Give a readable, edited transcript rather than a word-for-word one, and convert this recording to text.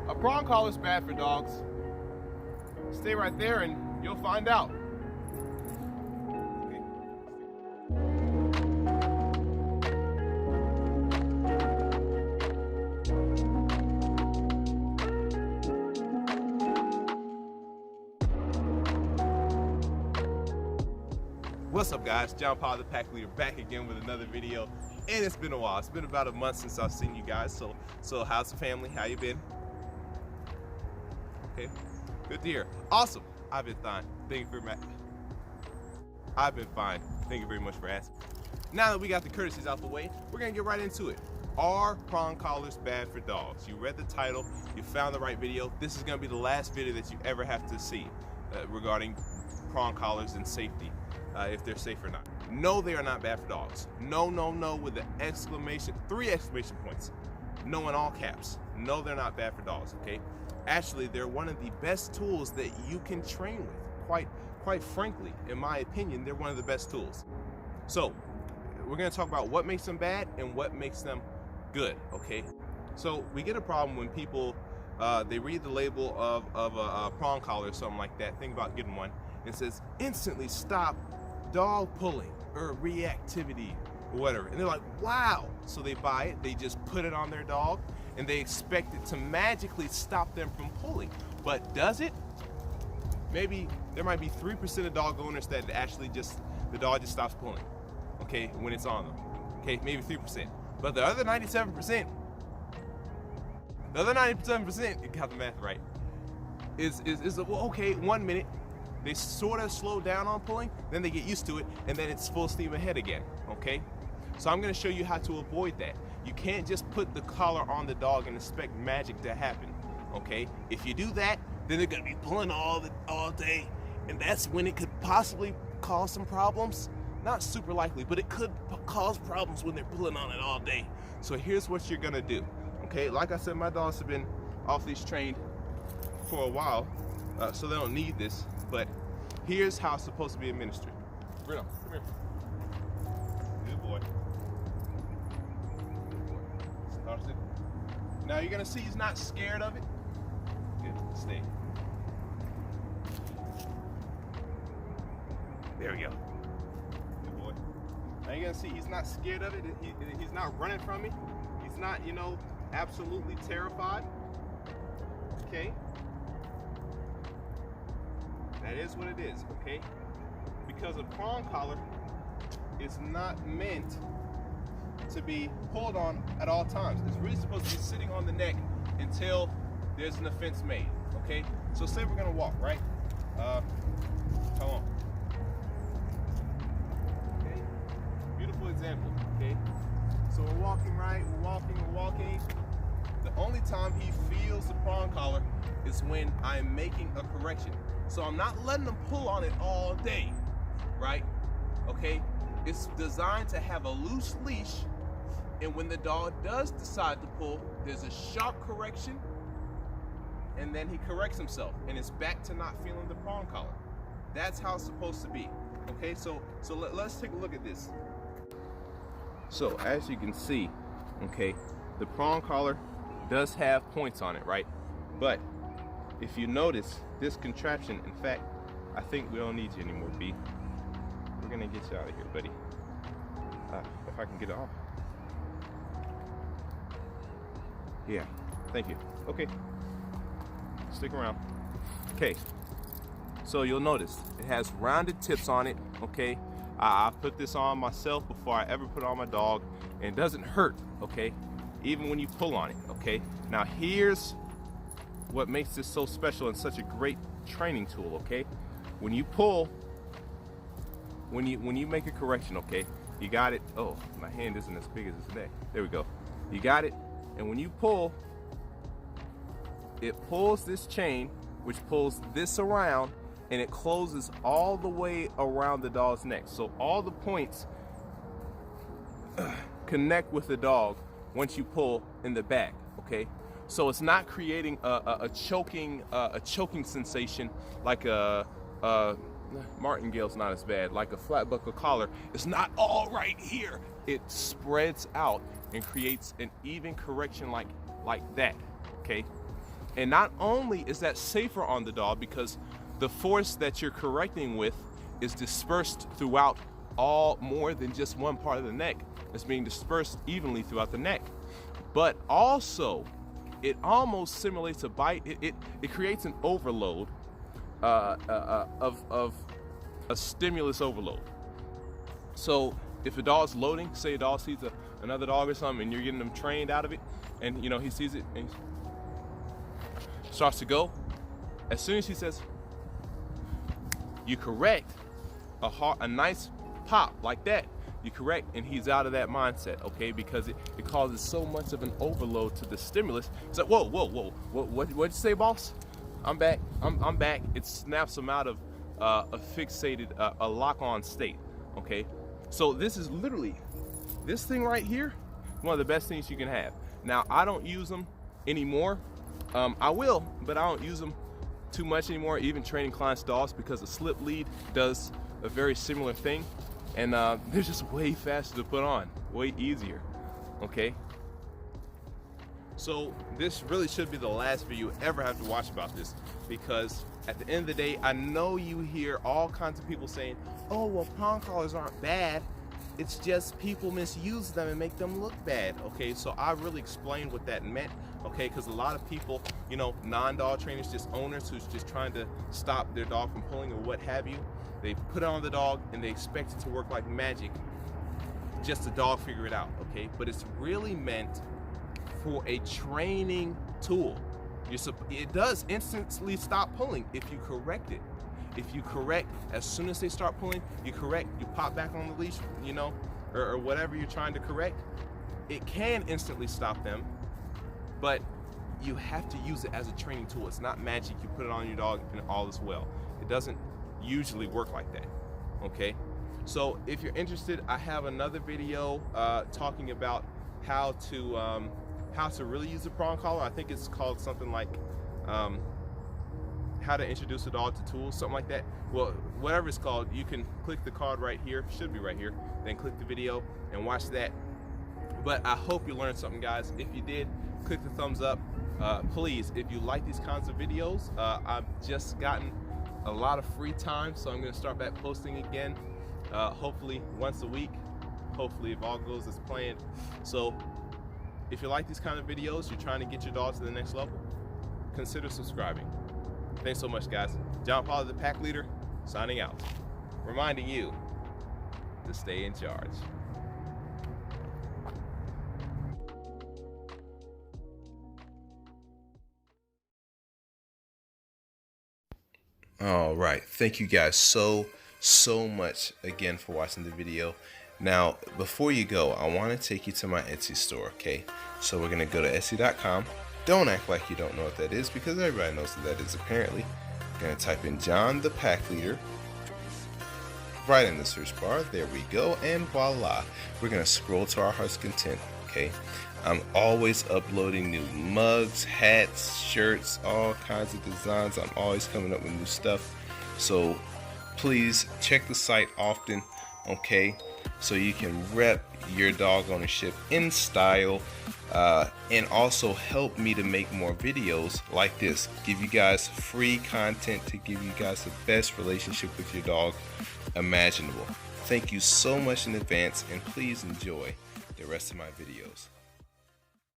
A prong collar is bad for dogs. Stay right there and you'll find out. What's up, guys? John Pollard, the pack leader, back again with another video. And it's been a while. It's been about a month since I've seen you guys. So how's the family? How you been? Okay, good to hear. Awesome. I've been fine. Thank you very much. I've been fine. Thank you very much for asking. Now that we got the courtesies out the way, we're gonna get right into it. Are prong collars bad for dogs? You read the title. You found the right video. This is gonna be the last video that you ever have to see regarding prong collars and safety. If they're safe or not. No, they are not bad for dogs. No, no, no, with the exclamation, 3 exclamation points. No in all caps. No, they're not bad for dogs, okay? Actually, they're one of the best tools that you can train with. Quite frankly, in my opinion, they're one of the best tools. So, we're gonna talk about what makes them bad and what makes them good, okay? So, we get a problem when people, they read the label of a prong collar or something like that, think about getting one, and it says, instantly stop dog pulling or reactivity or whatever, and they're like, wow. So they buy it, they just put it on their dog, and they expect it to magically stop them from pulling. But does it? Maybe there might be 3% of dog owners that actually the dog just stops pulling, okay, when it's on them. Okay, maybe 3%. But the other 97%, you got the math right, is well, okay, 1 minute, they sort of slow down on pulling, then they get used to it, and then it's full steam ahead again, okay? So I'm gonna show you how to avoid that. You can't just put the collar on the dog and expect magic to happen, okay? If you do that, then they're gonna be pulling all day, and that's when it could possibly cause some problems. Not super likely, but it could cause problems when they're pulling on it all day. So here's what you're gonna do, okay? Like I said, my dogs have been off leash trained for a while, so they don't need this. But here's how it's supposed to be administered. Bruno, come here. Good boy. Now you're gonna see he's not scared of it. Good, stay. There we go. Good boy. Now you're gonna see he's not scared of it. He's not running from me. He's not, absolutely terrified. Okay. That is what it is, okay? Because a prong collar is not meant to be pulled on at all times. It's really supposed to be sitting on the neck until there's an offense made, okay? So say we're gonna walk, right? Come on. Okay, beautiful example, okay? So we're walking, right? We're walking. The only time he feels the prong collar is when I'm making a correction. So I'm not letting them pull on it all day, right? Okay, it's designed to have a loose leash, and when the dog does decide to pull, there's a sharp correction, and then he corrects himself, and it's back to not feeling the prong collar. That's how it's supposed to be, okay? So let's take a look at this. So as you can see, okay, the prong collar does have points on it, right? But if you notice this contraption, in fact, I think we don't need you anymore, B. We're gonna get you out of here, buddy. If I can get it off. Yeah, thank you. Okay, stick around. Okay, so you'll notice it has rounded tips on it, okay? I put this on myself before I ever put it on my dog, and it doesn't hurt, okay? Even when you pull on it, okay? Now here's what makes this so special and such a great training tool, okay? When you pull, when you make a correction, okay, you got it. Oh, my hand isn't as big as it's neck. There we go. You got it, and when you pull, it pulls this chain, which pulls this around, and it closes all the way around the dog's neck. So all the points connect with the dog once you pull in the back, okay? So it's not creating a choking sensation like a martingale's not as bad, like a flat buckle collar. It's not all right here. It spreads out and creates an even correction like that, okay? And not only is that safer on the dog because the force that you're correcting with is dispersed throughout more than just one part of the neck. It's being dispersed evenly throughout the neck. But also, it almost simulates a bite. It creates an overload of a stimulus overload. So if a dog's loading, say a dog sees another dog or something, and you're getting them trained out of it, and you know he sees it and starts to go, as soon as he says, you correct a nice pop like that, you correct, and he's out of that mindset, okay? Because it causes so much of an overload to the stimulus. It's like, whoa, what'd you say, boss? I'm back. I'm back. It snaps him out of a fixated, a lock-on state, okay? So this is literally, this thing right here, one of the best things you can have. Now, I don't use them anymore. I will, but I don't use them too much anymore, even training clients' dogs, because the slip lead does a very similar thing. And they're just way faster to put on, way easier, okay? So this really should be the last video you ever have to watch about this, because at the end of the day, I know you hear all kinds of people saying, oh, well, prong collars aren't bad. It's just people misuse them and make them look bad, okay? So I really explained what that meant, okay? Because a lot of people, you know, non-dog trainers, just owners who's just trying to stop their dog from pulling or what have you, they put it on the dog and they expect it to work like magic, just the dog figure it out, okay? But it's really meant for a training tool. It does instantly stop pulling if you correct it. If you correct, as soon as they start pulling, you correct, you pop back on the leash, you know, or whatever you're trying to correct, it can instantly stop them, but you have to use it as a training tool. It's not magic. You put it on your dog and all is well. It doesn't usually work like that, okay? So if you're interested, I have another video talking about how to really use a prong collar. I think it's called something like how to introduce a dog to tools, something like that. Well, whatever it's called, you can click the card right here, should be right here, then click the video and watch that. But I hope you learned something, guys. If you did, click the thumbs up. Please, if you like these kinds of videos, I've just gotten a lot of free time, so I'm going to start back posting again, hopefully once a week, hopefully if all goes as planned. So if you like these kind of videos, you're trying to get your dog to the next level, consider subscribing. Thanks so much, guys. John Pollard, the pack leader, signing out, reminding you to stay in charge. All right, thank you guys so much again for watching the video. Now, before you go, I want to take you to my Etsy store, okay? So we're gonna go to Etsy.com. Don't act like you don't know what that is, because everybody knows what that is apparently. You're gonna type in John the Pack Leader right in the search bar. There we go, and voila. We're gonna scroll to our heart's content, okay? I'm always uploading new mugs, hats, shirts, all kinds of designs. I'm always coming up with new stuff. So please check the site often, okay? So you can rep your dog ownership in style, and also help me to make more videos like this. Give you guys free content to give you guys the best relationship with your dog imaginable. Thank you so much in advance, and please enjoy the rest of my videos.